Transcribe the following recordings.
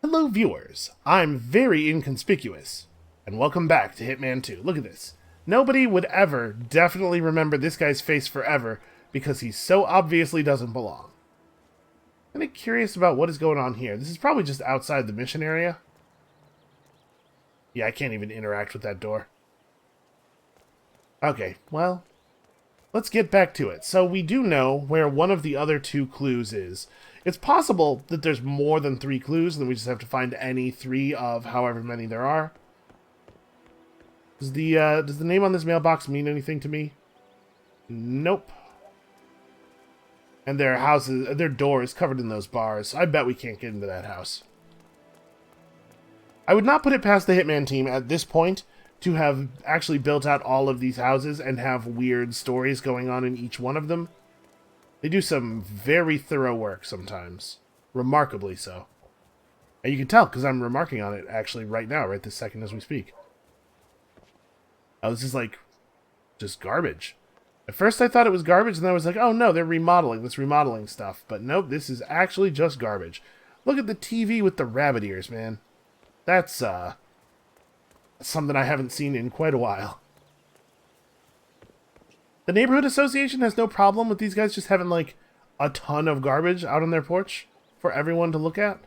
Hello viewers, I'm very inconspicuous, and welcome back to Hitman 2. Look at this. Nobody would ever definitely remember this guy's face forever because he so obviously doesn't belong. I'm kind of curious about what is going on here. This is probably just outside the mission area. Yeah, I can't even interact with that door. Okay, well, let's get back to it. So we do know where one of the other two clues is. It's possible that there's more than 3 clues, and then we just have to find any 3 of however many there are. Does the name on this mailbox mean anything to me? Nope. And their door is covered in those bars. I bet we can't get into that house. I would not put it past the Hitman team at this point to have actually built out all of these houses and have weird stories going on in each one of them. They do some very thorough work sometimes. Remarkably so. And you can tell because I'm remarking on it actually right now, right this second as we speak. Oh, this is like just garbage. At first I thought it was garbage, and then I was like, oh no, they're remodeling this remodeling stuff. But nope, this is actually just garbage. Look at the TV with the rabbit ears, man. That's something I haven't seen in quite a while. The neighborhood association has no problem with these guys just having, like, a ton of garbage out on their porch for everyone to look at.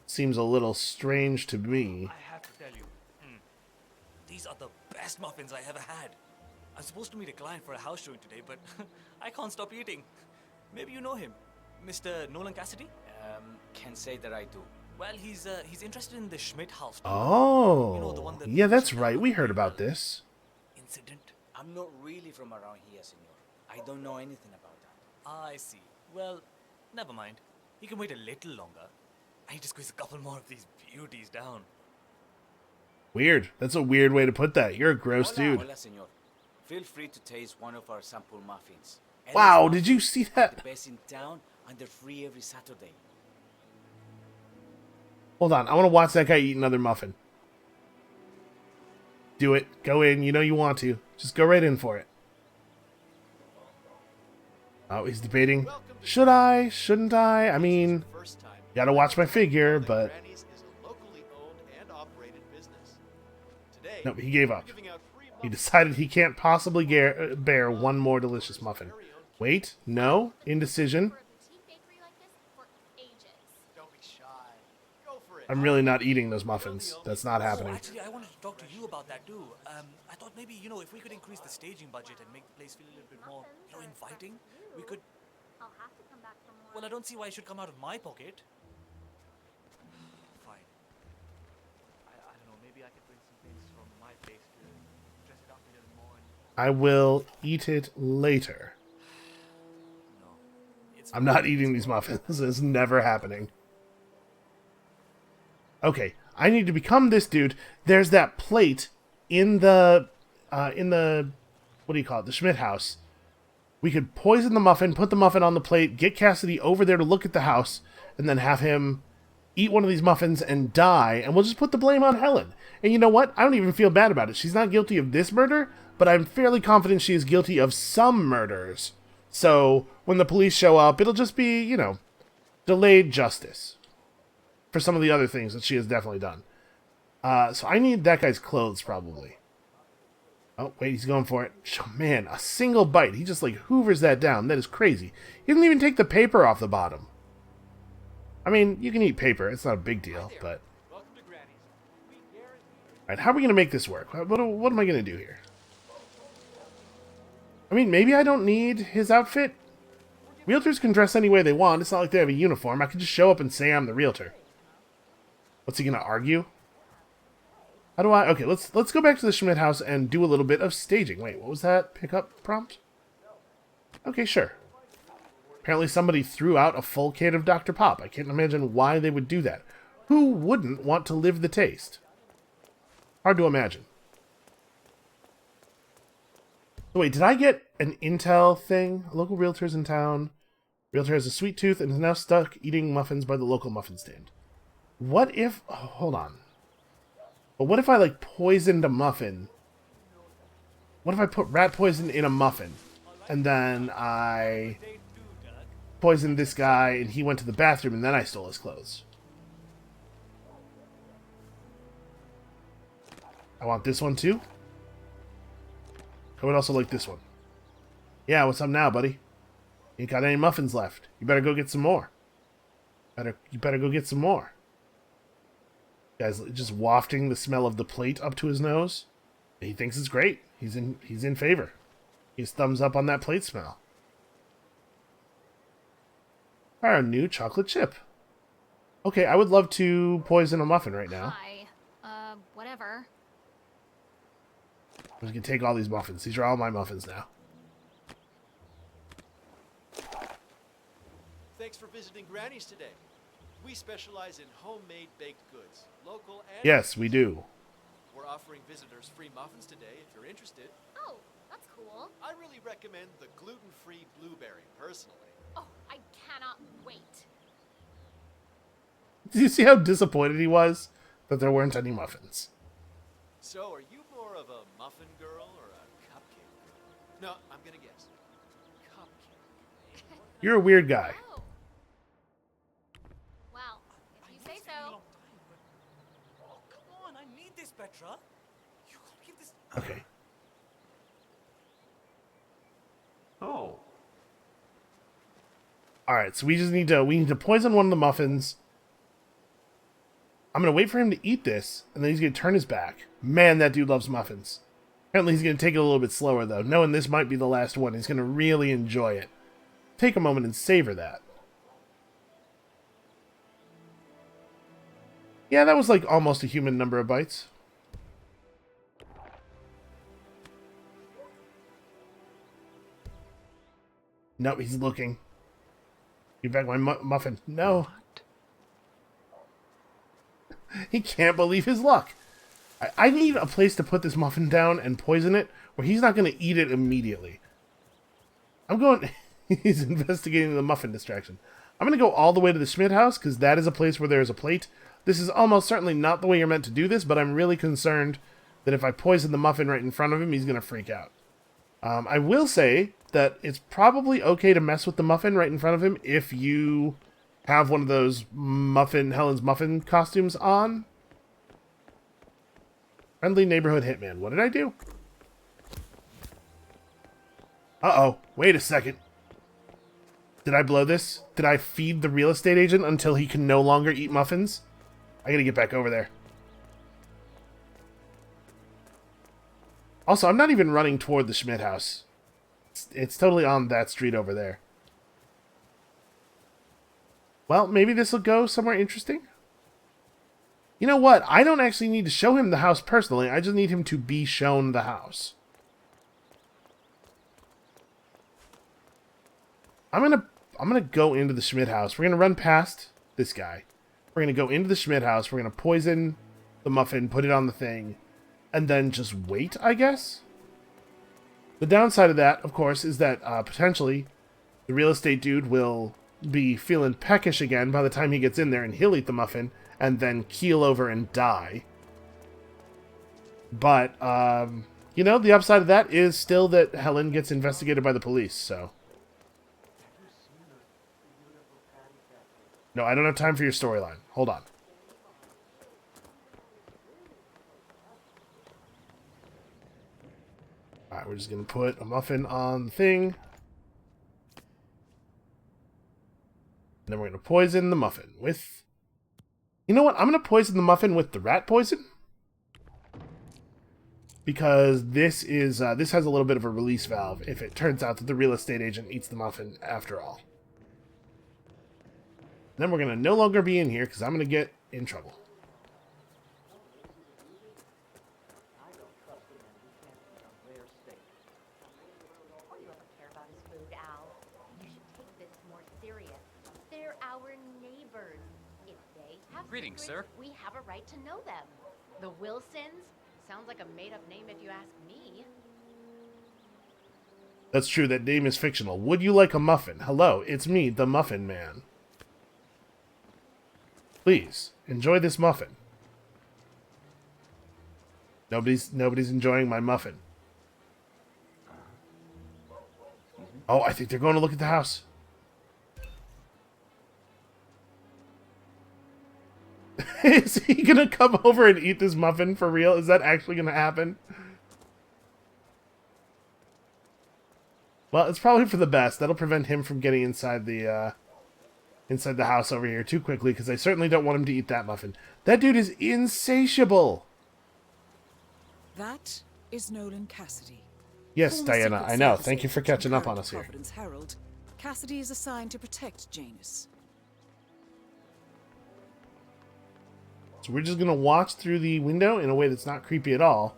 Seems a little strange to me. I have to tell you, these are the best muffins I ever had. I'm supposed to meet a client for a house showing today, but I can't stop eating. Maybe you know him, Mr. Nolan Cassidy? Can't say that I do. Well, he's interested in the Schmidt house. Oh, You know, the one that yeah, that's right. We heard about this. Incident. I'm not really from around here, senor. I don't know anything about that. I see. Well, never mind. He can wait a little longer. I need to squeeze a couple more of these beauties down. Weird. That's a weird way to put that. You're a gross dude. Hola, senor. Feel free to taste one of our sample muffins. Wow, did you see that? The best in town, and they're free every Saturday. Hold on, I want to watch that guy eat another muffin. Do it. Go in. You know you want to. Just go right in for it. Oh, he's debating. Should I? Shouldn't I? I mean, gotta watch my figure, but... Nope, he gave up. He decided he can't possibly bear one more delicious muffin. Wait, no, indecision. I'm really not eating those muffins. That's not happening. Actually, I wanted to talk to you about that too. I thought maybe, if we could increase the staging budget and make the place feel a little bit more, inviting, we could... I'll have to come back for more. Well, I don't see why it should come out of my pocket. Fine. I don't know, maybe I could bring some things from my place to dress it up a little more and... I will eat it later. No. I'm not eating these muffins. It's never happening. Okay, I need to become this dude. There's that plate in the, what do you call it? The Schmidt house. We could poison the muffin, put the muffin on the plate, get Cassidy over there to look at the house, and then have him eat one of these muffins and die, and we'll just put the blame on Helen. And you know what? I don't even feel bad about it. She's not guilty of this murder, but I'm fairly confident she is guilty of some murders. So, when the police show up, it'll just be, delayed justice for some of the other things that she has definitely done. So I need that guy's clothes, probably. Oh, wait, he's going for it. Oh, man, a single bite. He just, hoovers that down. That is crazy. He didn't even take the paper off the bottom. I mean, you can eat paper. It's not a big deal, but... Alright, how are we going to make this work? What am I going to do here? I mean, maybe I don't need his outfit. Realtors can dress any way they want. It's not like they have a uniform. I can just show up and say I'm the realtor. What's he gonna argue? How do I... Okay, let's go back to the Schmidt house and do a little bit of staging. Wait, what was that pickup prompt? Okay, sure. Apparently somebody threw out a full can of Dr. Pop. I can't imagine why they would do that. Who wouldn't want to live the taste? Hard to imagine. So wait, did I get an intel thing? A local realtor's in town. Realtor has a sweet tooth and is now stuck eating muffins by the local muffin stand. What if... Oh, hold on. But what if I, poisoned a muffin? What if I put rat poison in a muffin? And then I poisoned this guy and he went to the bathroom and then I stole his clothes? I want this one too. I would also like this one. Yeah, what's up now, buddy? Ain't got any muffins left. You better go get some more. You better go get some more. Guy's just wafting the smell of the plate up to his nose. He thinks it's great. He's in favor. He's thumbs up on that plate smell. Our new chocolate chip. Okay, I would love to poison a muffin right now. Hi. Whatever. I'm just gonna take all these muffins. These are all my muffins now. Thanks for visiting Granny's today. We specialize in homemade baked goods, local and... Yes, we do. We're offering visitors free muffins today if you're interested. Oh, that's cool. I really recommend the gluten-free blueberry, personally. Oh, I cannot wait. Do you see how disappointed he was that there weren't any muffins? So, are you more of a muffin girl or a cupcake girl? No, I'm gonna guess. Cupcake. You're a weird guy. Oh. Well, if you say so. Oh, come on, I need this, Petra. You can't keep this. Okay. Oh. Alright, so we need to poison one of the muffins. I'm gonna wait for him to eat this, and then he's gonna turn his back. Man, that dude loves muffins. Apparently he's gonna take it a little bit slower though, knowing this might be the last one. He's gonna really enjoy it. Take a moment and savor that. Yeah, that was like almost a human number of bites. Nope, he's looking. Give back my muffin. No. He can't believe his luck. I need a place to put this muffin down and poison it where he's not going to eat it immediately. I'm going... He's investigating the muffin distraction. I'm going to go all the way to the Schmidt house because that is a place where there is a plate. This is almost certainly not the way you're meant to do this, but I'm really concerned that if I poison the muffin right in front of him, he's going to freak out. I will say that it's probably okay to mess with the muffin right in front of him if you have one of those Helen's Muffin costumes on. Friendly neighborhood hitman. What did I do? Uh-oh. Wait a second. Did I blow this? Did I feed the real estate agent until he can no longer eat muffins? I gotta get back over there. Also, I'm not even running toward the Schmidt house. It's totally on that street over there. Well, maybe this will go somewhere interesting. You know what? I don't actually need to show him the house personally. I just need him to be shown the house. I'm gonna go into the Schmidt house. We're gonna run past this guy. We're gonna go into the Schmidt house. We're gonna poison the muffin, put it on the thing, and then just wait, I guess? The downside of that, of course, is that potentially the real estate dude will be feeling peckish again by the time he gets in there, and he'll eat the muffin and then keel over and die. But, you know, the upside of that is still that Helen gets investigated by the police, so... No, I don't have time for your storyline. Hold on. Alright, we're just going to put a muffin on the thing. And then we're going to poison the muffin with... You know what? I'm going to poison the muffin with the rat poison. Because this is this has a little bit of a release valve if it turns out that the real estate agent eats the muffin after all. Then we're going to no longer be in here because I'm going to get in trouble. Or you ever care about his food, Al? You should take this more serious. They're our neighbors. If they have Greetings, secrets, sir. we have a right to know them. The Wilsons? Sounds like a made-up name if you ask me. That's true, that name is fictional. Would you like a muffin? Hello, it's me, the Muffin Man. Please, enjoy this muffin. Nobody's enjoying my muffin. Oh, I think they're going to look at the house. Is he gonna come over and eat this muffin for real? Is that actually gonna happen? Well, it's probably for the best. That'll prevent him from getting inside the house over here too quickly, because I certainly don't want him to eat that muffin. That dude is insatiable. That is Nolan Cassidy. Yes, Former Diana, Secret I know. Service Thank you for agent catching and up on current us here. Providence Herald. Cassidy is assigned to protect Janus. So we're just gonna watch through the window in a way that's not creepy at all.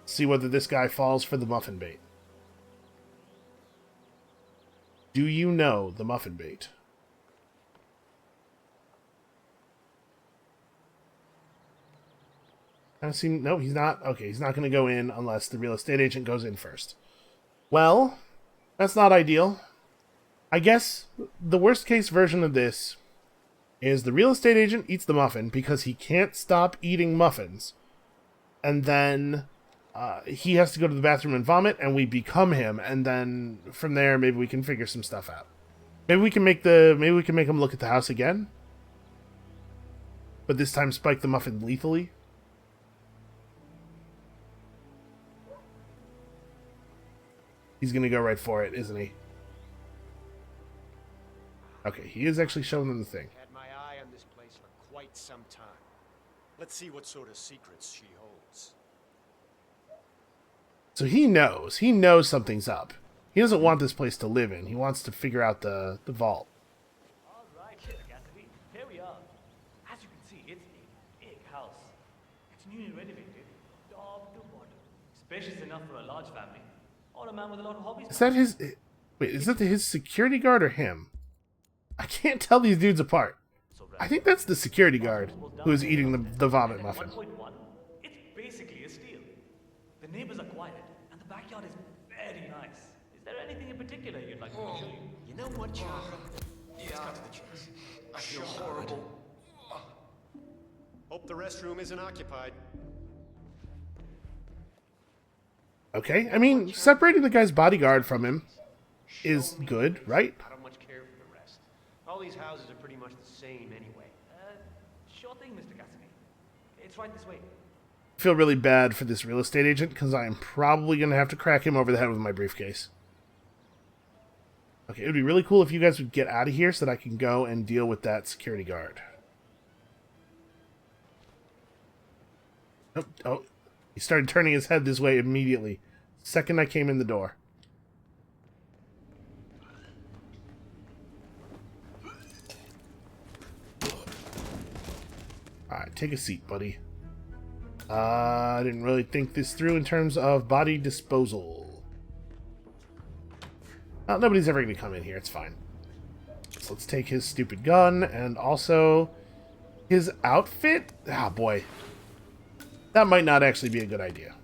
See whether this guy falls for the muffin bait. Do you know the muffin bait? No, he's not. Okay, he's not going to go in unless the real estate agent goes in first. Well, that's not ideal. I guess the worst case version of this is the real estate agent eats the muffin because he can't stop eating muffins. And then he has to go to the bathroom and vomit, and we become him. And then from there, maybe we can figure some stuff out. Maybe we can make him look at the house again. But this time spike the muffin lethally. He's going to go right for it, isn't he? Okay, he is actually showing them the thing. Had my eye on this place for quite some time. Let's see what sort of secrets she holds. So he knows. He knows something's up. He doesn't want this place to live in. He wants to figure out the vault. All right, Mr. Cassidy, here we are. As you can see, it's a big house. It's newly renovated, top to bottom. Spacious enough for a large family, or a man with a lot of hobbies. Is that his... Wait, is that his security guard or him? I can't tell these dudes apart. I think that's the security guard who is eating the vomit muffin. 1.1, it's basically a steal. The neighbors are quiet, and the backyard is very nice. Is there anything in particular you'd like me to show you? You know what, Chandra? Let's cut to the chase. I feel horrible. Hope the restroom isn't occupied. Okay, I mean, separating the guy's bodyguard from him is good, right? I don't much care for the rest. All these houses are pretty much the same anyway. Sure thing, Mr. Cassidy. It's right this way. I feel really bad for this real estate agent because I am probably going to have to crack him over the head with my briefcase. Okay, it would be really cool if you guys would get out of here so that I can go and deal with that security guard. Oh, he started turning his head this way immediately. Second I came in the door. Alright, take a seat, buddy. I didn't really think this through in terms of body disposal. Well, nobody's ever going to come in here, it's fine. So let's take his stupid gun and also his outfit. Ah, boy. That might not actually be a good idea.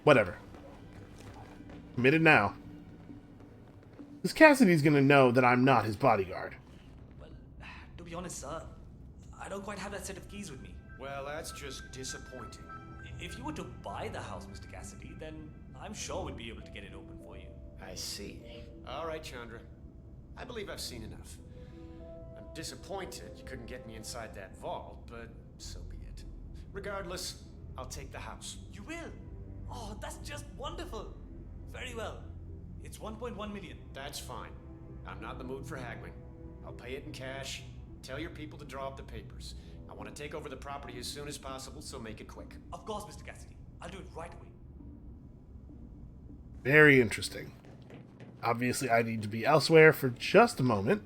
Whatever. Committed now. Because Cassidy's going to know that I'm not his bodyguard. Well, to be honest, sir, I don't quite have that set of keys with me. Well, that's just disappointing. If you were to buy the house, Mr. Cassidy, then I'm sure we'd be able to get it open for you. I see. All right, Chandra. I believe I've seen enough. I'm disappointed you couldn't get me inside that vault, but so be it. Regardless, I'll take the house. You will? Oh, that's just wonderful. Very well. It's 1.1 million. That's fine. I'm not in the mood for haggling. I'll pay it in cash. Tell your people to draw up the papers. I want to take over the property as soon as possible, so make it quick. Of course, Mr. Cassidy. I'll do it right away. Very interesting. Obviously, I need to be elsewhere for just a moment.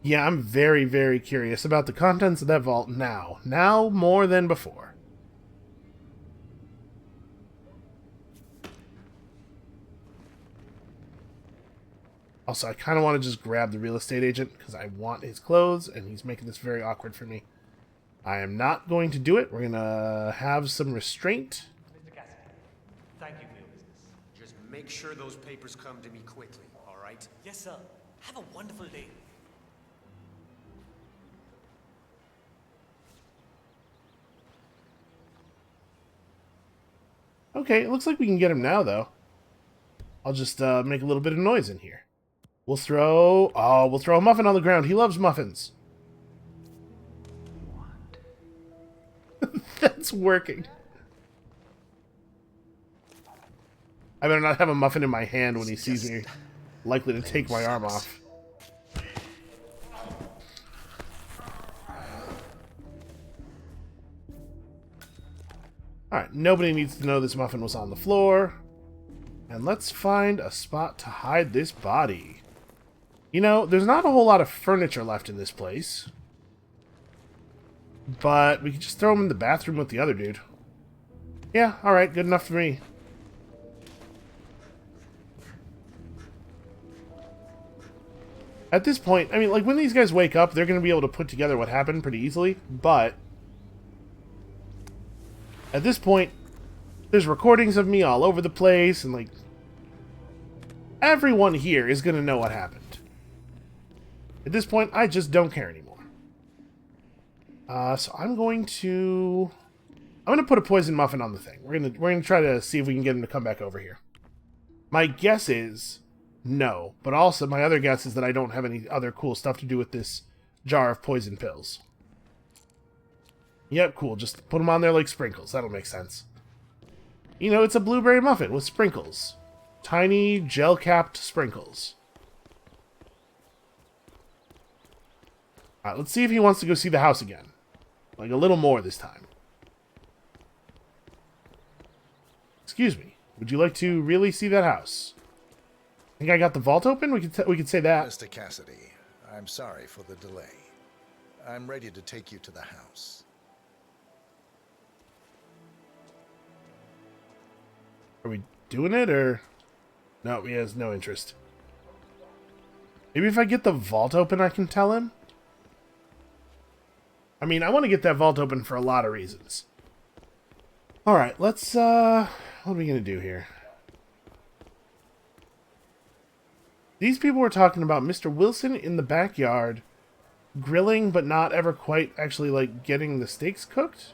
Yeah, I'm very, very curious about the contents of that vault now. Now more than before. Also, I kind of want to just grab the real estate agent because I want his clothes, and he's making this very awkward for me. I am not going to do it. We're going to have some restraint. Mr. Cassidy, thank you for your business. Just make sure those papers come to me quickly, all right? Yes, sir. Have a wonderful day. Okay, it looks like we can get him now, though. I'll just make a little bit of noise in here. We'll throw a muffin on the ground. He loves muffins. That's working. I better not have a muffin in my hand when he sees me. Likely to take my arm off. Alright, nobody needs to know this muffin was on the floor. And let's find a spot to hide this body. You know, there's not a whole lot of furniture left in this place. But we can just throw him in the bathroom with the other dude. Yeah, alright, good enough for me. At this point, I mean, like, when these guys wake up, they're going to be able to put together what happened pretty easily, but at this point, there's recordings of me all over the place, and, like, everyone here is going to know what happened. At this point, I just don't care anymore. So I'm going to put a poison muffin on the thing. We're gonna try to see if we can get him to come back over here. My guess is no, but also my other guess is that I don't have any other cool stuff to do with this jar of poison pills. Yep, cool. Just put them on there like sprinkles. That'll make sense. You know, it's a blueberry muffin with sprinkles. Tiny, gel-capped sprinkles. Alright, let's see if he wants to go see the house again. Like, a little more this time. Excuse me. Would you like to really see that house? Think I got the vault open? We could say that. Mr. Cassidy, I'm sorry for the delay. I'm ready to take you to the house. Are we doing it, or... No, he has no interest. Maybe if I get the vault open, I can tell him? I mean, I want to get that vault open for a lot of reasons. Alright, let's, what are we going to do here? These people were talking about Mr. Wilson in the backyard, grilling, but not ever quite actually, like, getting the steaks cooked?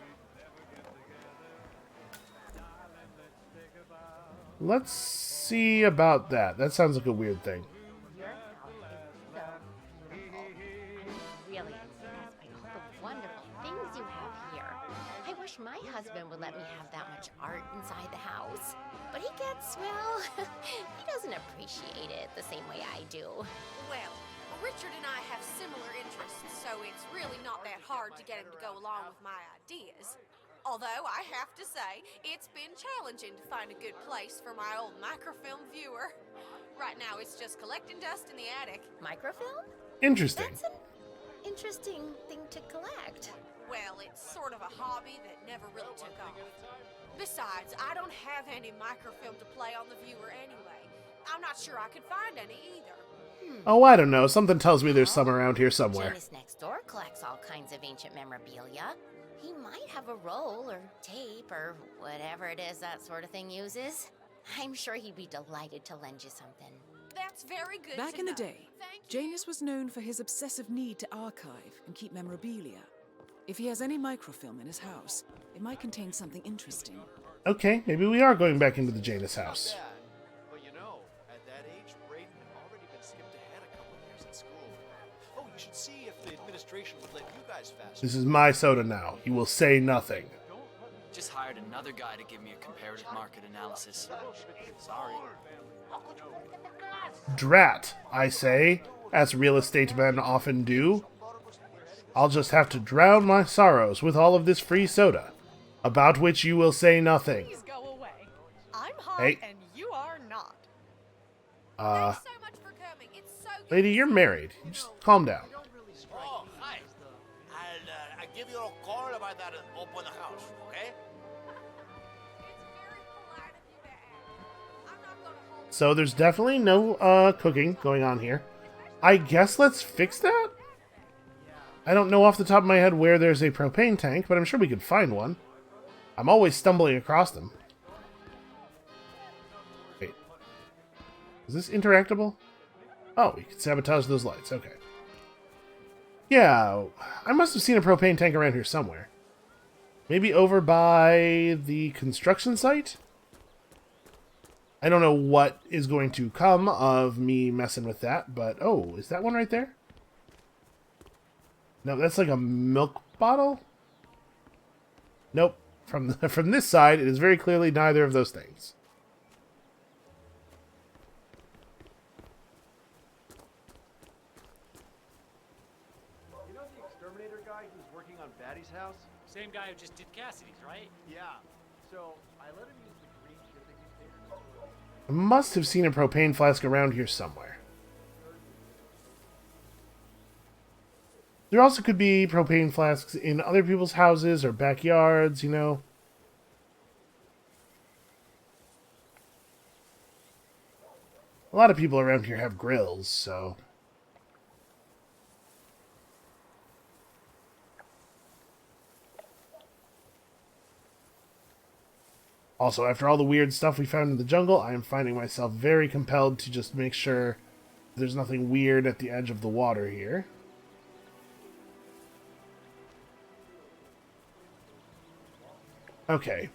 Let's see about that. That sounds like a weird thing. Your house is so beautiful. I'm really impressed by all the wonderful things you have here. I wish my husband would let me have that much art inside the house. But he gets, well, he doesn't appreciate it the same way I do. Well, Richard and I have similar interests, so it's really not that hard to get him to go along with my ideas. Although, I have to say, it's been challenging to find a good place for my old microfilm viewer. Right now, it's just collecting dust in the attic. Microfilm? Interesting. That's an interesting thing to collect. Well, it's sort of a hobby that never really took off. Besides, I don't have any microfilm to play on the viewer anyway. I'm not sure I could find any either. Oh, I don't know. Something tells me there's some around here somewhere. Janus next door collects all kinds of ancient memorabilia. He might have a roll or tape or whatever it is that sort of thing uses. I'm sure he'd be delighted to lend you something. That's very good Back to in the know. day, Thank you. Janus was known for his obsessive need to archive and keep memorabilia. If he has any microfilm in his house, it might contain something interesting. Okay, maybe we are going back into the Janus house. Dad, well, you know, at that age, Brayden had already been skipped ahead a couple of years at school. Oh, you should see if the administration would let you guys faster. This is my soda now. You will say nothing. Just hired another guy to give me a comparative market analysis. Sorry. Drat, I say, as real estate men often do. I'll just have to drown my sorrows with all of this free soda, about which you will say nothing. Please go away. I'm hot Hey. and you are not. Uh, Thanks so much for coming. It's so good. lady, you're married. Just calm down. Oh, hi. I'll give you a call about that open house, okay? It's very polite of you to ask. I'm not gonna hold So there's definitely no, cooking going on here. I guess let's fix that? I don't know off the top of my head where there's a propane tank, but I'm sure we could find one. I'm always stumbling across them. Wait. Is this interactable? Oh, we can sabotage those lights. Okay. Yeah, I must have seen a propane tank around here somewhere. Maybe over by the construction site? I don't know what is going to come of me messing with that, but... Oh, is that one right there? No, that's like a milk bottle? Nope. From this side, it is very clearly neither of those things. You know the exterminator guy who's working on Batty's house? Same guy who just did Cassidy's, right? Yeah. So I let him use the green shipping container. I must have seen a propane flask around here somewhere. There also could be propane flasks in other people's houses or backyards, you know. A lot of people around here have grills, so... Also, after all the weird stuff we found in the jungle, I am finding myself very compelled to just make sure there's nothing weird at the edge of the water here. Okay.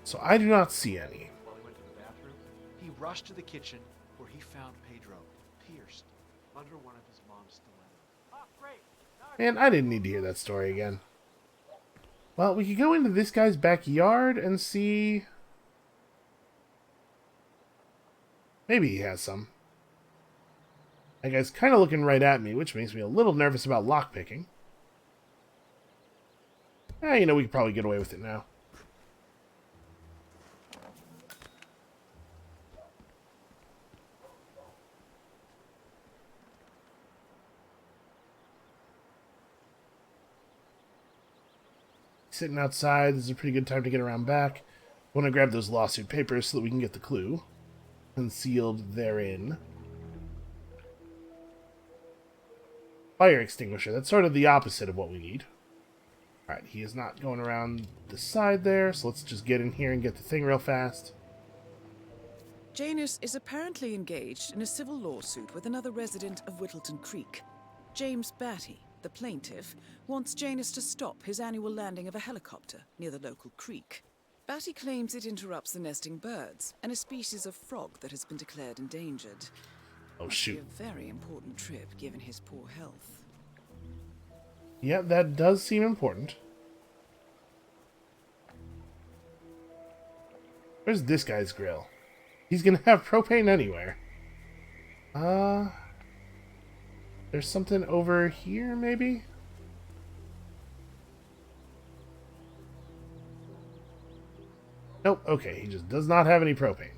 So I do not see any. While he went to the bathroom, he rushed to the kitchen where he found Pedro pierced under one of his mom's stilettos. Oh, great. Man, I didn't need to hear that story again. Well, we could go into this guy's backyard and see... Maybe he has some. That guy's kind of looking right at me, which makes me a little nervous about lockpicking. You know, we could probably get away with it now. Sitting outside, this is a pretty good time to get around back. I want to grab those lawsuit papers so that we can get the clue concealed therein. Fire extinguisher. That's sort of the opposite of what we need. Alright, he is not going around the side there, so let's just get in here and get the thing real fast. Janus is apparently engaged in a civil lawsuit with another resident of Whittleton Creek. James Batty, the plaintiff, wants Janus to stop his annual landing of a helicopter near the local creek. Batty claims it interrupts the nesting birds and a species of frog that has been declared endangered. Oh, shoot. Must be a very important trip given his poor health. Yeah, that does seem important. Where's this guy's grill? He's gonna have propane anywhere. There's something over here, maybe? Nope, okay, he just does not have any propane.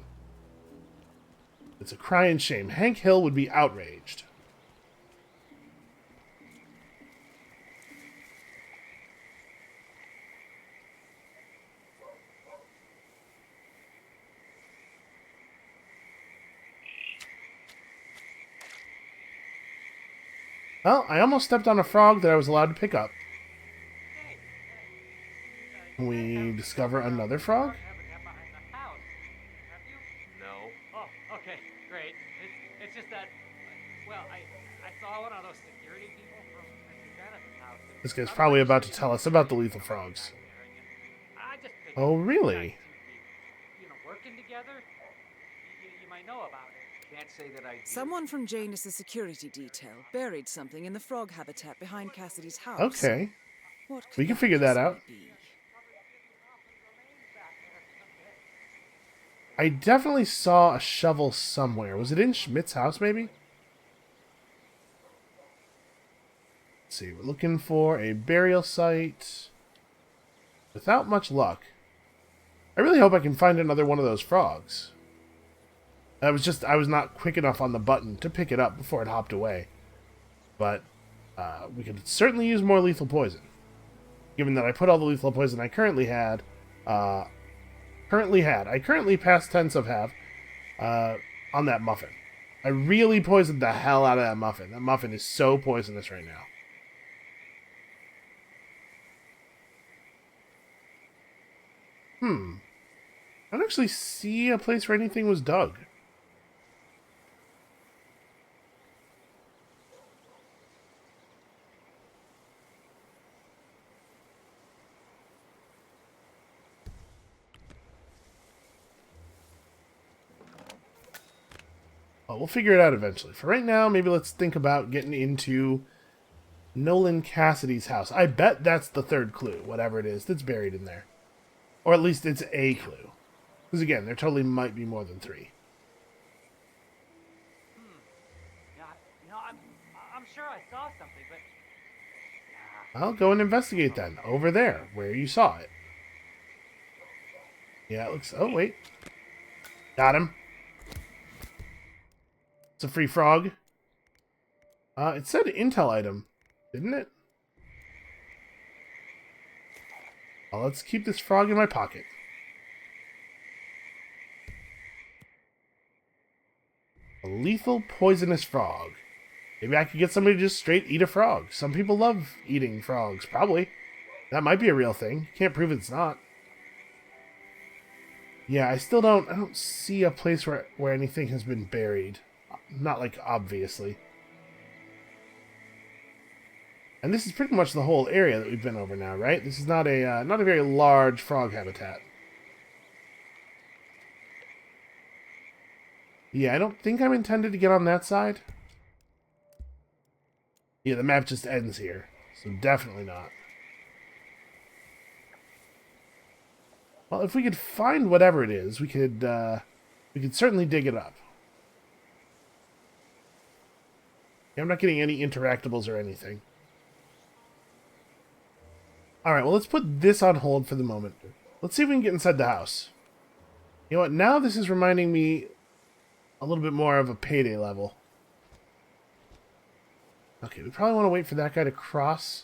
It's a crying shame. Hank Hill would be outraged. Well, I almost stepped on a frog that I was allowed to pick up. We discover another frog? No. Oh, okay, great. It's just that, well, I saw one of those security people from Jonathan's house. This guy's probably about to tell us about the lethal frogs. Oh, really? You know, working together, you might know about it. Can't say that I do. Someone from Janus' security detail buried something in the frog habitat behind Cassidy's house. Okay. What We can figure that out. be? I definitely saw a shovel somewhere. Was it in Schmidt's house, maybe? Let's see. We're looking for a burial site. Without much luck. I really hope I can find another one of those frogs. I was not quick enough on the button to pick it up before it hopped away. But we could certainly use more lethal poison. Given that I put all the lethal poison I currently had, I currently past tense of have, on that muffin. I really poisoned the hell out of that muffin. That muffin is so poisonous right now. I don't actually see a place where anything was dug. Well, we'll figure it out eventually. For right now, maybe let's think about getting into Nolan Cassidy's house. I bet that's the third clue, whatever it is that's buried in there. Or at least it's a clue. Because again, there totally might be more than 3. Yeah, I'm sure I saw something, but I'll go and investigate then. Over there, where you saw it. Yeah, it looks... Oh, wait. Got him. It's a free frog. It said intel item, didn't it? Well, let's keep this frog in my pocket. A lethal poisonous frog. Maybe I could get somebody to just straight eat a frog. Some people love eating frogs, probably. That might be a real thing. Can't prove it's not. Yeah, I don't see a place where anything has been buried. Not like obviously. And this is pretty much the whole area that we've been over now, right? This is not a very large frog habitat. Yeah, I don't think I'm intended to get on that side. Yeah, the map just ends here, so definitely not. Well, if we could find whatever it is, we could certainly dig it up. Yeah, I'm not getting any interactables or anything. Alright, well, let's put this on hold for the moment. Let's see if we can get inside the house. You know what? Now this is reminding me a little bit more of a Payday level. Okay, we probably want to wait for that guy to cross.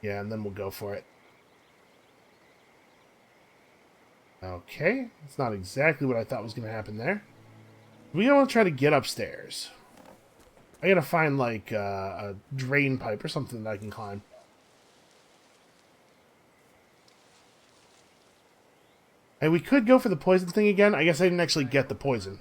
Yeah, and then we'll go for it. Okay, it's not exactly what I thought was going to happen there. We want to try to get upstairs. I gotta find, like, a drain pipe or something that I can climb. And we could go for the poison thing again. I guess I didn't actually get the poison.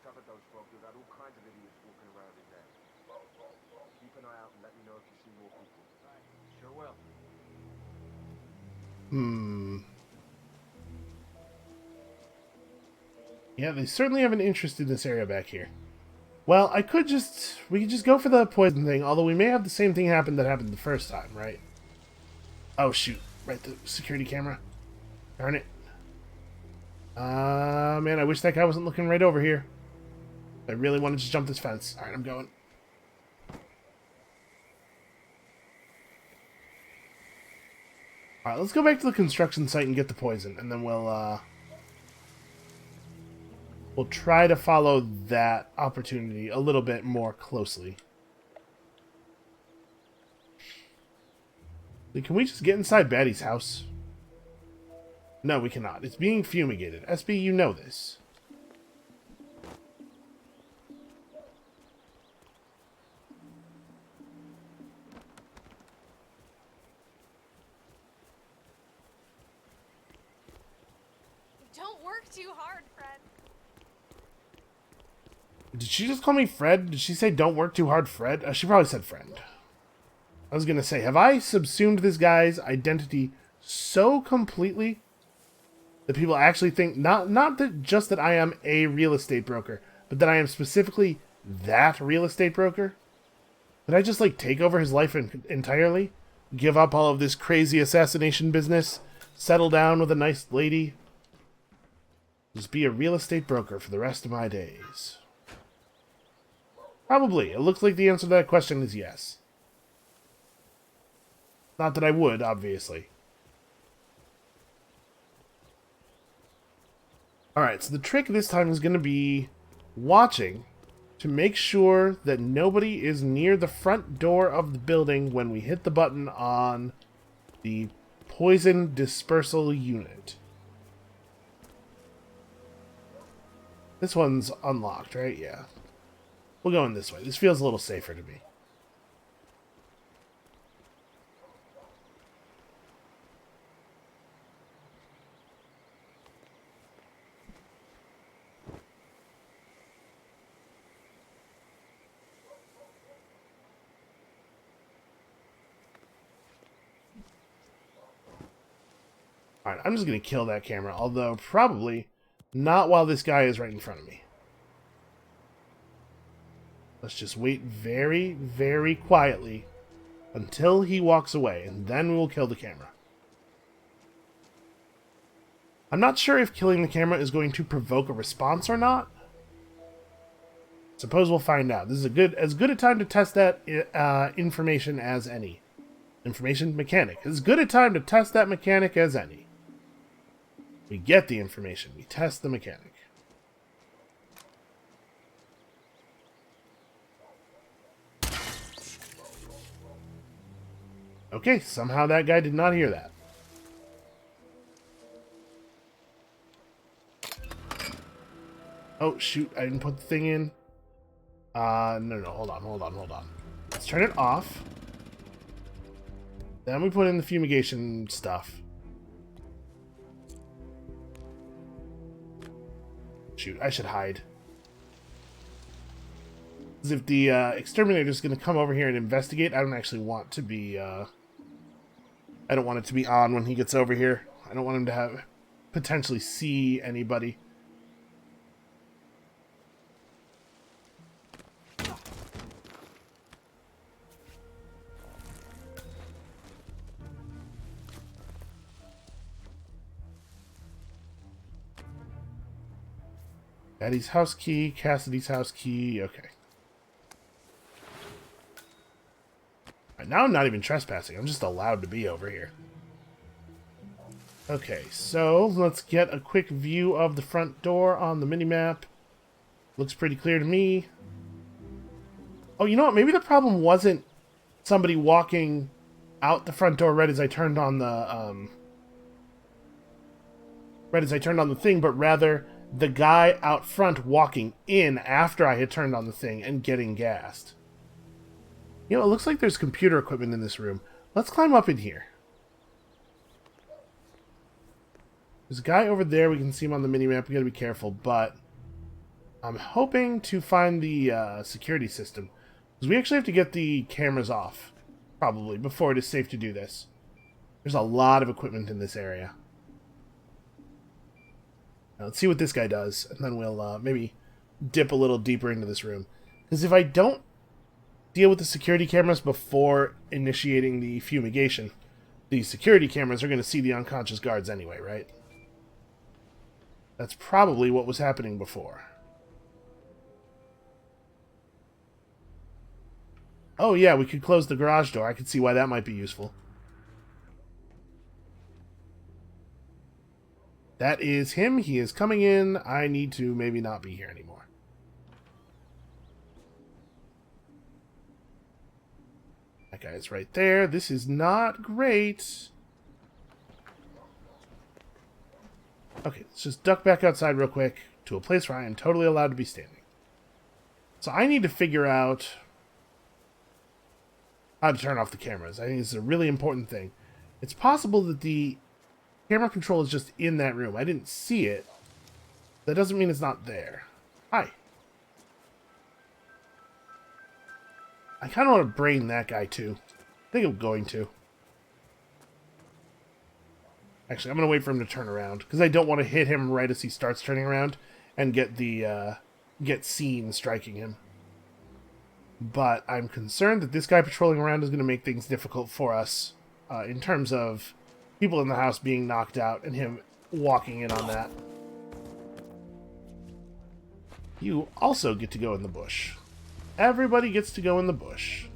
Discovered those frogs, we've had all kinds of idiots walking around in there. Keep an eye out and let me know if you see more people. Sure will. Yeah, they certainly have an interest in this area back here. Well, we could just go for the poison thing, although we may have the same thing happen that happened the first time, right? Oh, shoot. Right, the security camera. Darn it. Man, I wish that guy wasn't looking right over here. I really wanted to jump this fence. Alright, I'm going. Alright, let's go back to the construction site and get the poison, and then we'll try to follow that opportunity a little bit more closely. Can we just get inside Batty's house? No, we cannot. It's being fumigated. SB, you know this. Don't work too hard, Fred. Did she just call me Fred? Did she say don't work too hard, Fred? She probably said friend. I was gonna say, have I subsumed this guy's identity so completely that people actually think, not that just that I am a real estate broker, but that I am specifically that real estate broker? Did I just, like, take over his life entirely? Give up all of this crazy assassination business? Settle down with a nice lady? Just be a real estate broker for the rest of my days? Probably. It looks like the answer to that question is yes. Not that I would, obviously. Alright, so the trick this time is going to be watching to make sure that nobody is near the front door of the building when we hit the button on the poison dispersal unit. This one's unlocked, right? Yeah. We'll go in this way. This feels a little safer to me. Alright, I'm just going to kill that camera, although probably not while this guy is right in front of me. Let's just wait very, very quietly until he walks away, and then we will kill the camera. I'm not sure if killing the camera is going to provoke a response or not. Suppose we'll find out. This is as good a time to test that information as any. Information mechanic. As good a time to test that mechanic as any. We get the information. We test the mechanic. Okay, somehow that guy did not hear that. Oh, shoot, I didn't put the thing in. No, hold on. Let's turn it off. Then we put in the fumigation stuff. Shoot, I should hide. Because if the exterminator is going to come over here and investigate, I don't actually want to be... I don't want it to be on when he gets over here. I don't want him to have potentially see anybody. Daddy's house key, Cassidy's house key, okay. Right, now I'm not even trespassing, I'm just allowed to be over here. Okay, so let's get a quick view of the front door on the minimap. Looks pretty clear to me. Oh, you know what, maybe the problem wasn't somebody walking out the front door right as I turned on the, thing, but rather the guy out front walking in after I had turned on the thing and getting gassed. You know, it looks like there's computer equipment in this room. Let's climb up in here. There's a guy over there. We can see him on the minimap. We gotta be careful, but I'm hoping to find the security system. Because we actually have to get the cameras off, probably, before it is safe to do this. There's a lot of equipment in this area. Now, let's see what this guy does, and then we'll maybe dip a little deeper into this room. Because if I don't deal with the security cameras before initiating the fumigation, the security cameras are going to see the unconscious guards anyway, right? That's probably what was happening before. Oh yeah, we could close the garage door. I could see why that might be useful. That is him. He is coming in. I need to maybe not be here anymore. That guy is right there. This is not great. Okay, let's just duck back outside real quick to a place where I am totally allowed to be standing. So I need to figure out how to turn off the cameras. I think this is a really important thing. It's possible that the camera control is just in that room. I didn't see it. That doesn't mean it's not there. Hi. I kind of want to brain that guy too. I think I'm going to. Actually, I'm going to wait for him to turn around, because I don't want to hit him right as he starts turning around and get the get seen striking him. But I'm concerned that this guy patrolling around is going to make things difficult for us in terms of people in the house being knocked out and him walking in on that. You also get to go in the bush. Everybody gets to go in the bush.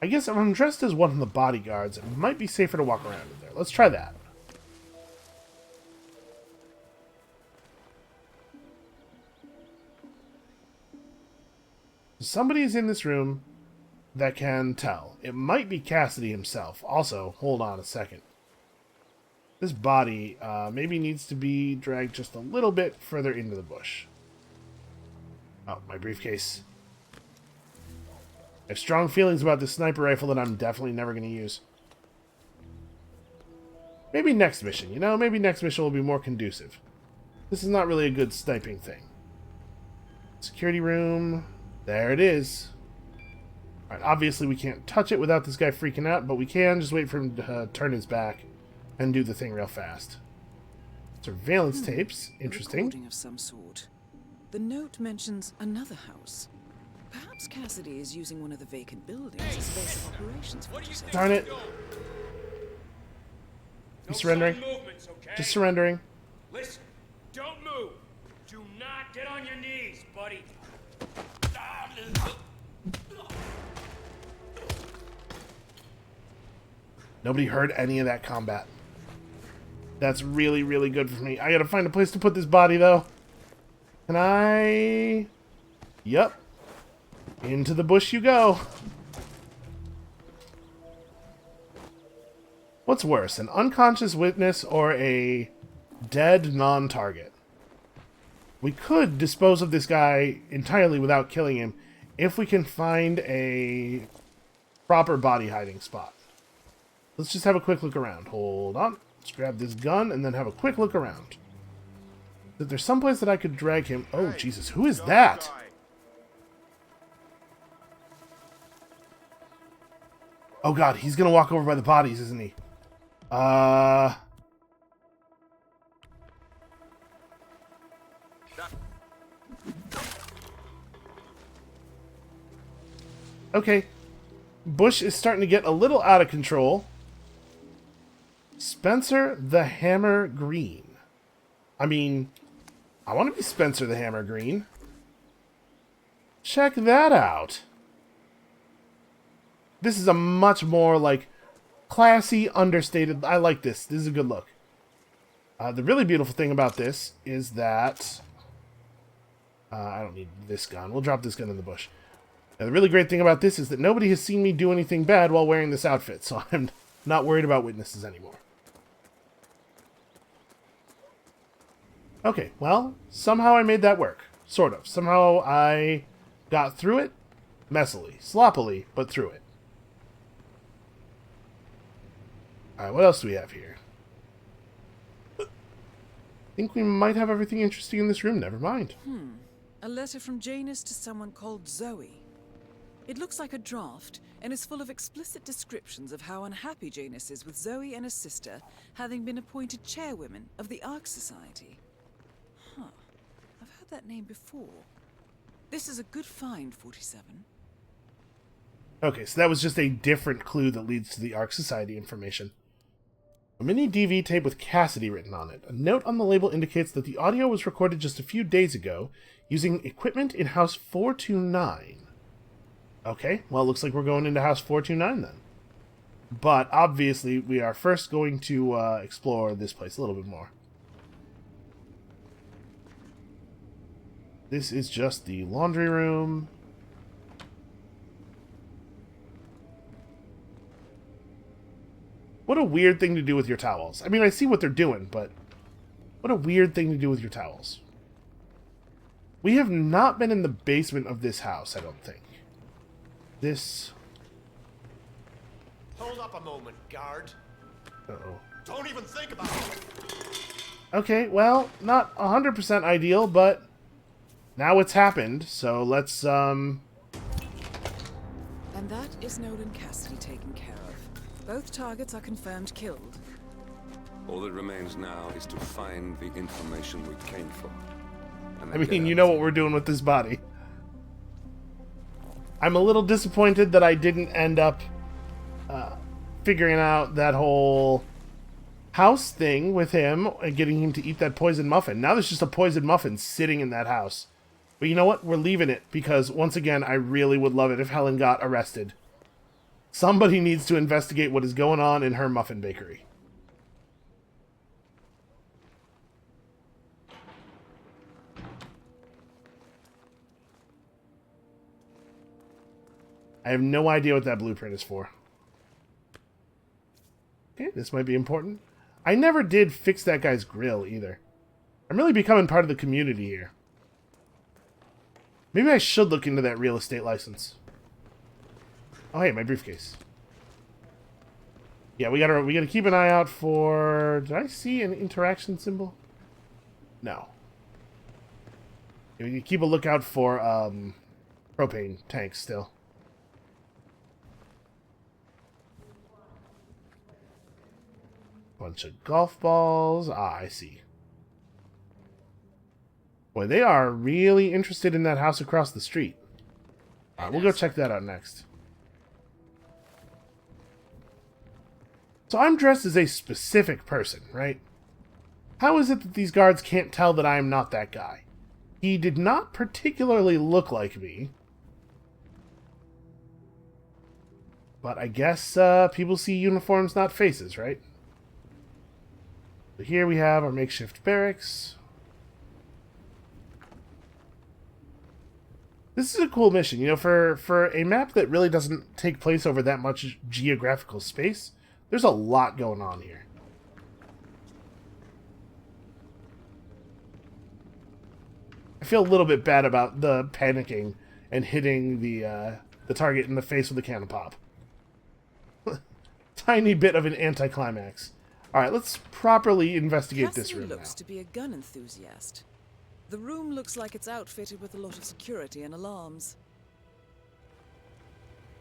I guess if I'm dressed as one of the bodyguards, it might be safer to walk around in there. Let's try that. Somebody is in this room that can tell. It might be Cassidy himself. Also, hold on a second. This body maybe needs to be dragged just a little bit further into the bush. Oh, my briefcase. I have strong feelings about this sniper rifle that I'm definitely never going to use. Maybe next mission, you know? Maybe next mission will be more conducive. This is not really a good sniping thing. Security room. There it is. Alright, obviously we can't touch it without this guy freaking out, but we can just wait for him to turn his back and do the thing real fast. Surveillance tapes. Interesting. A recording of some sort. The note mentions another house. Perhaps Cassidy is using one of the vacant buildings as a base of operations. Darn it. You surrendering? Just surrendering. Listen, don't move. Do not get on your knees, buddy. Nobody heard any of that combat. That's really, really good for me. I gotta find a place to put this body, though. Can I... Yep. Into the bush you go. What's worse, an unconscious witness or a dead non-target? We could dispose of this guy entirely without killing him if we can find a proper body hiding spot. Let's just have a quick look around. Hold on. Let's grab this gun and then have a quick look around. If there's someplace that I could drag him... Oh, Jesus. Who is that? Oh, God. He's going to walk over by the bodies, isn't he? Okay. Bush is starting to get a little out of control. Spencer the Hammer Green. I mean, I want to be Spencer the Hammer Green. Check that out. This is a much more, like, classy, understated... I like this. This is a good look. The really beautiful thing about this is that... I don't need this gun. We'll drop this gun in the bush. Now, the really great thing about this is that nobody has seen me do anything bad while wearing this outfit, so I'm not worried about witnesses anymore. Okay, well, somehow I made that work. Sort of. Somehow I got through it. Messily. Sloppily, but through it. Alright, what else do we have here? I think we might have everything interesting in this room. Never mind. A letter from Janus to someone called Zoe. It looks like a draft, and is full of explicit descriptions of how unhappy Janus is with Zoe and her sister having been appointed chairwomen of the Ark Society. Huh. I've heard that name before. This is a good find, 47. Okay, so that was just a different clue that leads to the Ark Society information. A mini DV tape with Cassidy written on it. A note on the label indicates that the audio was recorded just a few days ago using equipment in House 429. Okay, well, it looks like we're going into House 429 then. But, obviously, we are first going to explore this place a little bit more. This is just the laundry room. What a weird thing to do with your towels. I mean, I see what they're doing, but what a weird thing to do with your towels. We have not been in the basement of this house, I don't think. This... Hold up a moment, guard. Uh-oh. Don't even think about it. Okay, well, not 100% ideal, but now it's happened, so let's, And that is Nolan Cassidy taken care of. Both targets are confirmed killed. All that remains now is to find the information we came for. I mean, you know what we're doing with this body. I'm a little disappointed that I didn't end up figuring out that whole house thing with him and getting him to eat that poisoned muffin. Now there's just a poisoned muffin sitting in that house. But you know what? We're leaving it because, once again, I really would love it if Helen got arrested. Somebody needs to investigate what is going on in her muffin bakery. I have no idea what that blueprint is for. Okay, this might be important. I never did fix that guy's grill either. I'm really becoming part of the community here. Maybe I should look into that real estate license. Oh, hey, my briefcase. Yeah, we gotta keep an eye out for... Did I see an interaction symbol? No. We need to keep a lookout for propane tanks still. Bunch of golf balls. Ah, I see. Boy, they are really interested in that house across the street. Alright, we'll go check that out next. So I'm dressed as a specific person, right? How is it that these guards can't tell that I am not that guy? He did not particularly look like me. But I guess people see uniforms, not faces, right? So here we have our makeshift barracks. This is a cool mission, you know, for a map that really doesn't take place over that much geographical space. There's a lot going on here. I feel a little bit bad about the panicking and hitting the target in the face with a can of pop. Tiny bit of an anticlimax. All right, let's properly investigate this room now. Cassidy looks to be a gun enthusiast. The room looks like it's outfitted with a lot of security and alarms.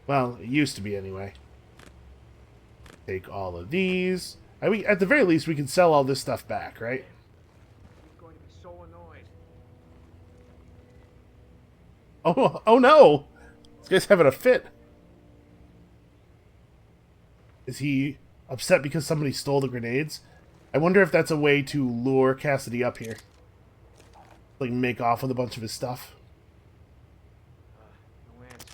Well, it used to be anyway. Take all of these. At the very least, we can sell all this stuff back, right? He's going to be so annoyed. Oh no! This guy's having a fit. Is he upset because somebody stole the grenades? I wonder if that's a way to lure Cassidy up here. Like, make off with a bunch of his stuff. No answer.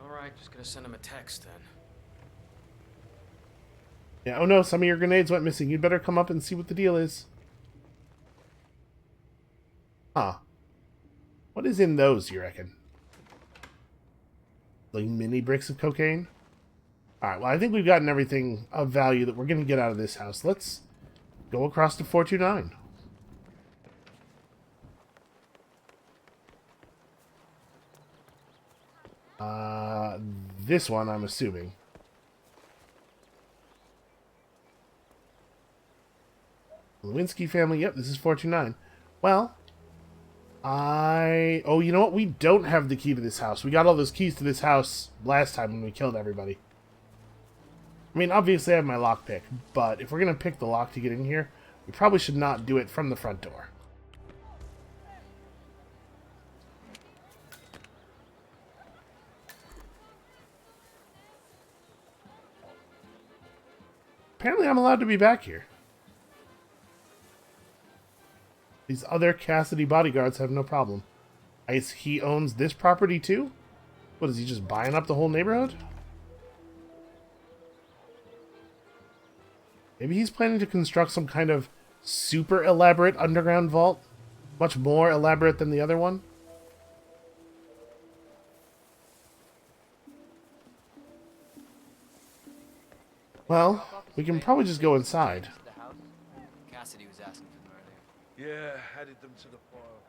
Alright, just gonna send him a text then. Yeah, oh no, some of your grenades went missing. You'd better come up and see what the deal is. Huh. What is in those, you reckon? Like mini bricks of cocaine? Alright, well, I think we've gotten everything of value that we're going to get out of this house. Let's go across to 429. This one, I'm assuming. Lewinsky family, yep, this is 429. Well, oh, you know what? We don't have the key to this house. We got all those keys to this house last time when we killed everybody. I mean, obviously I have my lockpick, but if we're going to pick the lock to get in here, we probably should not do it from the front door. Apparently I'm allowed to be back here. These other Cassidy bodyguards have no problem. I guess he owns this property too? What, is he just buying up the whole neighborhood? Maybe he's planning to construct some kind of super elaborate underground vault? Much more elaborate than the other one? Well, we can probably just go inside. Cassidy was asking for them earlier. Yeah, added them to the file.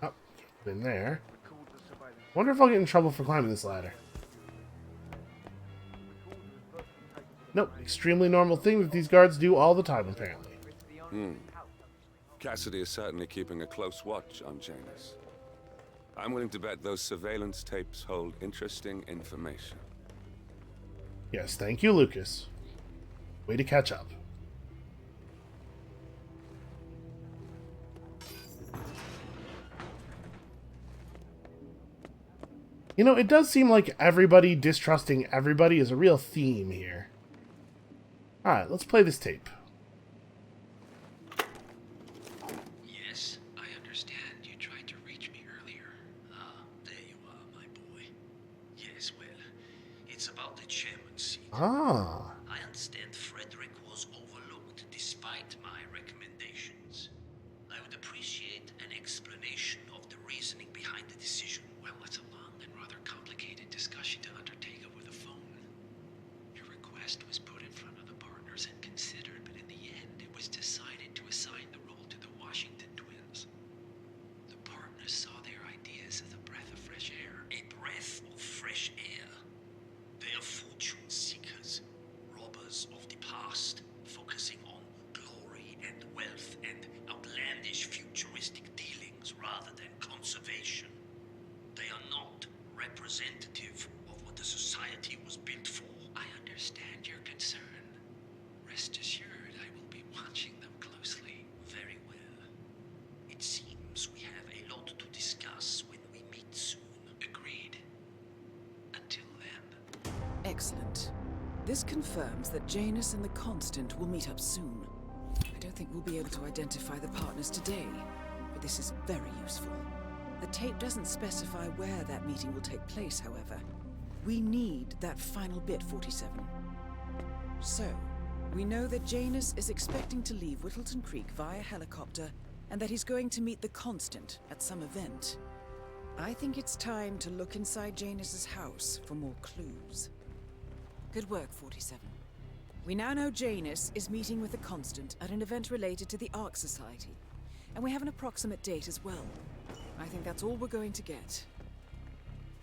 Oh, been there. Wonder if I'll get in trouble for climbing this ladder. Nope, extremely normal thing that these guards do all the time, apparently. Cassidy is certainly keeping a close watch on Janus. I'm willing to bet those surveillance tapes hold interesting information. Yes, thank you, Lucas. Way to catch up. You know, it does seem like everybody distrusting everybody is a real theme here. Alright, let's play this tape. Yes, I understand you tried to reach me earlier. There you are, my boy. Yes, well, it's about the chairman's seat. Ah. I understand Frederick was overlooked despite my recommendations. I would appreciate an explanation of the reasoning behind the decision. Well, it's a long and rather complicated discussion to undertake over the phone. Your request was put in front of the party. Excellent. This confirms that Janus and the Constant will meet up soon. I don't think we'll be able to identify the partners today, but this is very useful. The tape doesn't specify where that meeting will take place, however. We need that final bit, 47. So, we know that Janus is expecting to leave Whittleton Creek via helicopter, and that he's going to meet the Constant at some event. I think it's time to look inside Janus's house for more clues. Good work, 47. We now know Janus is meeting with the Constant at an event related to the Ark Society, and we have an approximate date as well. I think that's all we're going to get.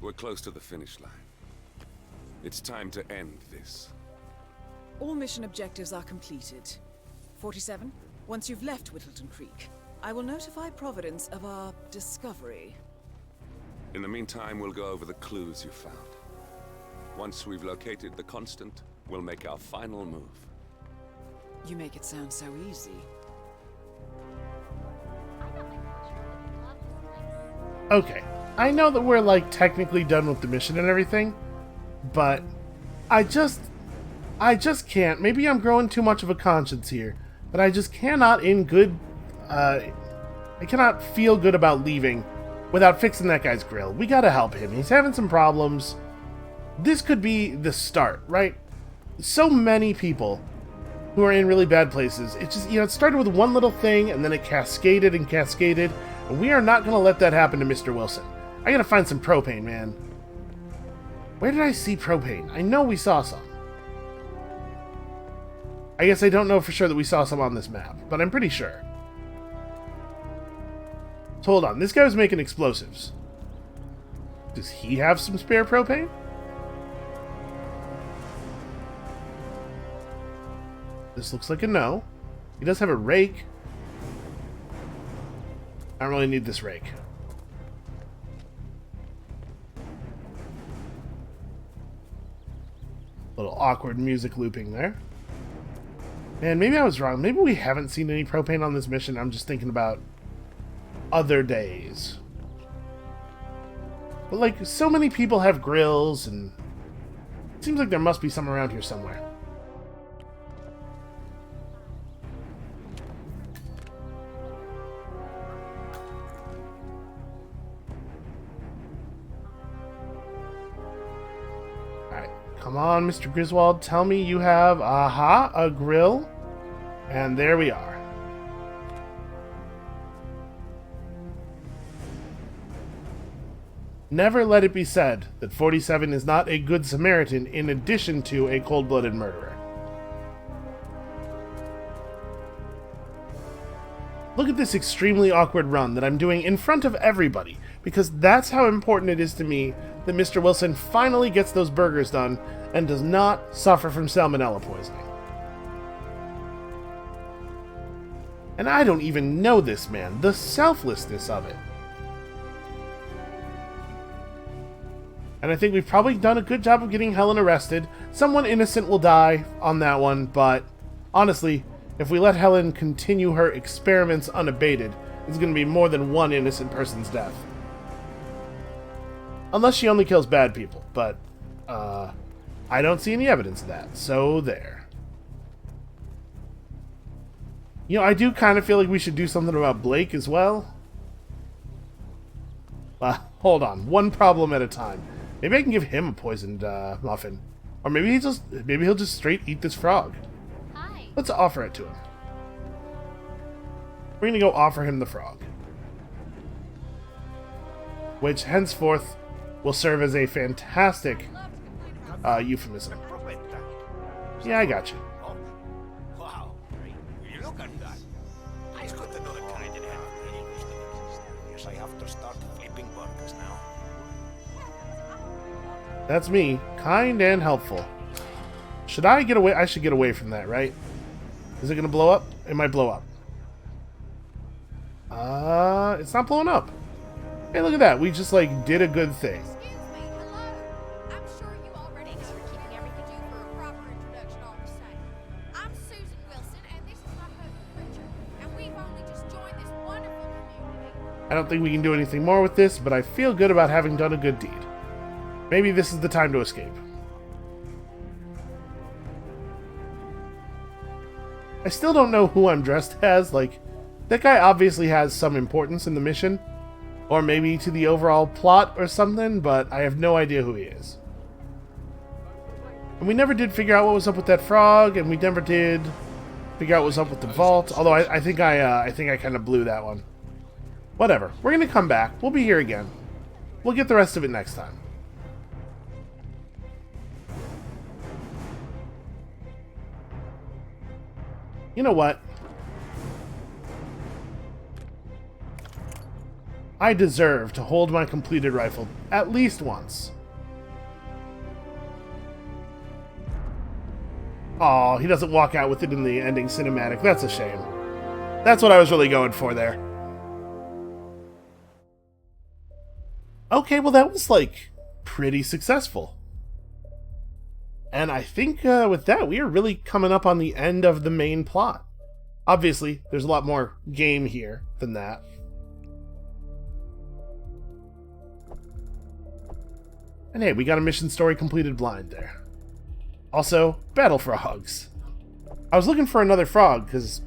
We're close to the finish line. It's time to end this. All mission objectives are completed. 47, once you've left Whittleton Creek, I will notify Providence of our discovery. In the meantime, we'll go over the clues you found. Once we've located the Constant, we'll make our final move. You make it sound so easy. Okay, I know that we're like technically done with the mission and everything, but I just can't. Maybe I'm growing too much of a conscience here, but I just cannot I cannot feel good about leaving without fixing that guy's grill. We gotta help him. He's having some problems. This could be the start, right? So many people who are in really bad places. It just, it started with one little thing and then it cascaded and cascaded. And we are not going to let that happen to Mr. Wilson. I gotta find some propane, man. Where did I see propane? I know we saw some. I guess I don't know for sure that we saw some on this map, but I'm pretty sure. So hold on, this guy was making explosives. Does he have some spare propane? This looks like a no. He does have a rake. I don't really need this rake. Little awkward music looping there. Man, maybe I was wrong. Maybe we haven't seen any propane on this mission. I'm just thinking about other days. But like, so many people have grills, and it seems like there must be some around here somewhere. Come on, Mr. Griswold, tell me you have, a grill. And there we are. Never let it be said that 47 is not a good Samaritan in addition to a cold-blooded murderer. Look at this extremely awkward run that I'm doing in front of everybody, because that's how important it is to me that Mr. Wilson finally gets those burgers done and does not suffer from salmonella poisoning. And I don't even know this man, the selflessness of it. And I think we've probably done a good job of getting Helen arrested. Someone innocent will die on that one, but honestly, if we let Helen continue her experiments unabated, it's going to be more than one innocent person's death. Unless she only kills bad people, but, I don't see any evidence of that, so there. I do kind of feel like we should do something about Blake as well. Hold on, one problem at a time. Maybe I can give him a poisoned muffin. Or maybe he'll just straight eat this frog. Hi. Let's offer it to him. We're gonna go offer him the frog. Which, henceforth, will serve as a fantastic euphemism. Yeah, I got you. Oh, wow. Look at that. It's good to know the kind that have really wisdom. Guess I have to start flipping burgers now. That's me. Kind and helpful. Should I get away? I should get away from that, right? Is it gonna blow up? It might blow up. It's not blowing up. Hey, look at that. We just, did a good thing. I don't think we can do anything more with this, but I feel good about having done a good deed. Maybe this is the time to escape. I still don't know who I'm dressed as. Like, that guy obviously has some importance in the mission, or maybe to the overall plot or something, but I have no idea who he is. And we never did figure out what was up with that frog, and we never did figure out what was up with the vault, although I think I kind of blew that one. Whatever. We're going to come back. We'll be here again. We'll get the rest of it next time. You know what? I deserve to hold my completed rifle at least once. Aw, he doesn't walk out with it in the ending cinematic. That's a shame. That's what I was really going for there. Okay, well that was, like, pretty successful. And I think with that, we are really coming up on the end of the main plot. Obviously, there's a lot more game here than that. And hey, we got a mission story completed blind there. Also, battle frogs. I was looking for another frog, because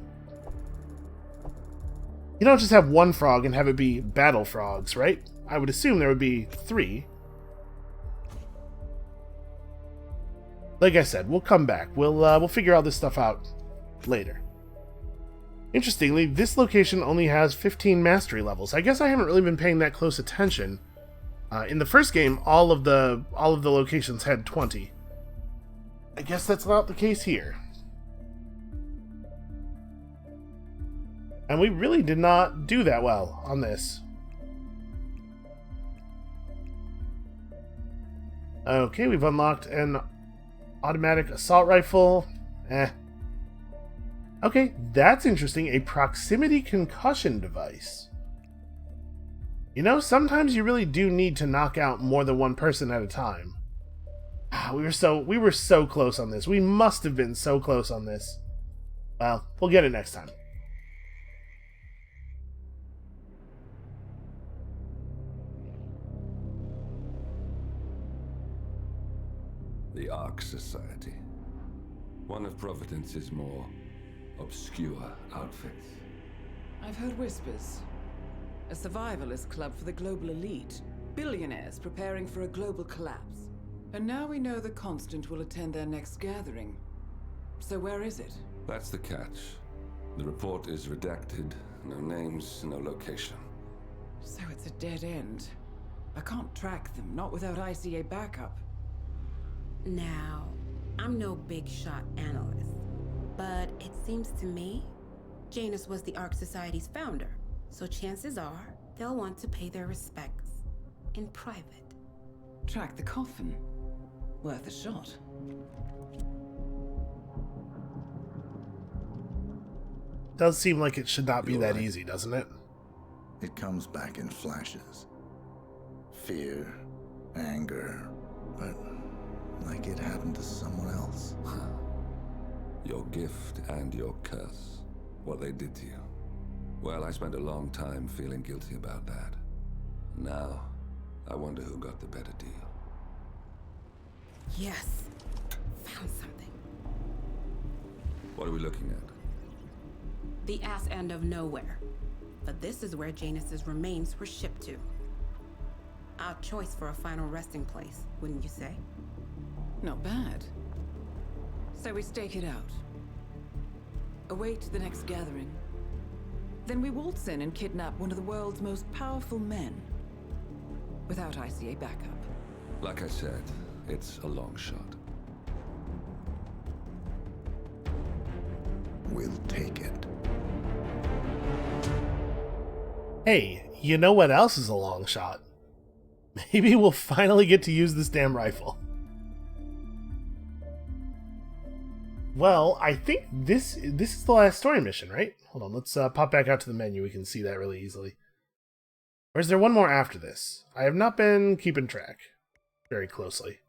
you don't just have one frog and have it be battle frogs, right? I would assume there would be 3. Like I said, we'll come back. We'll figure all this stuff out later. Interestingly, this location only has 15 mastery levels. I guess I haven't really been paying that close attention. In the first game, all of the locations had 20. I guess that's not the case here. And we really did not do that well on this. Okay, we've unlocked an automatic assault rifle. Okay, that's interesting. A proximity concussion device. You know, sometimes you really do need to knock out more than one person at a time. We were so close on this. We must have been so close on this. Well, we'll get it next time. The Ark Society. One of Providence's more obscure outfits. I've heard whispers. A survivalist club for the global elite. Billionaires preparing for a global collapse. And now we know the Constant will attend their next gathering. So where is it? That's the catch. The report is redacted. No names, no location. So it's a dead end. I can't track them, not without ICA backup. Now, I'm no big shot analyst, but it seems to me Janus was the Ark Society's founder, so chances are they'll want to pay their respects in private. Track the coffin. Worth a shot. Does seem like it should not be that easy, doesn't it? It comes back in flashes. Fear, anger, but like it happened to someone else. Your gift and your curse. What they did to you. Well, I spent a long time feeling guilty about that. Now, I wonder who got the better deal. Yes. Found something. What are we looking at? The ass end of nowhere. But this is where Janus's remains were shipped to. Odd choice for a final resting place, wouldn't you say? Not bad. So we stake it out. Await the next gathering. Then we waltz in and kidnap one of the world's most powerful men. Without ICA backup. Like I said, it's a long shot. We'll take it. Hey, you know what else is a long shot? Maybe we'll finally get to use this damn rifle. Well, I think this is the last story mission, right? Hold on, let's pop back out to the menu. We can see that really easily. Or is there one more after this? I have not been keeping track very closely.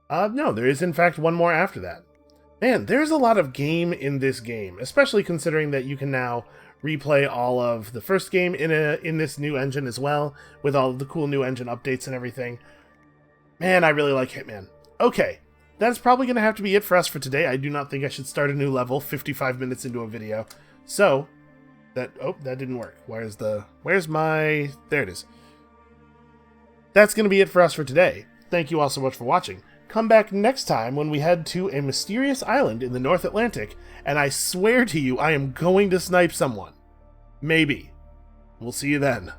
No, there is in fact one more after that. Man, there's a lot of game in this game, especially considering that you can now replay all of the first game in this new engine as well, with all of the cool new engine updates and everything. Man, I really like Hitman. Okay, that's probably going to have to be it for us for today. I do not think I should start a new level 55 minutes into a video. So, that didn't work. Where's my... There it is. That's going to be it for us for today. Thank you all so much for watching. Come back next time when we head to a mysterious island in the North Atlantic, and I swear to you I am going to snipe someone. Maybe. We'll see you then.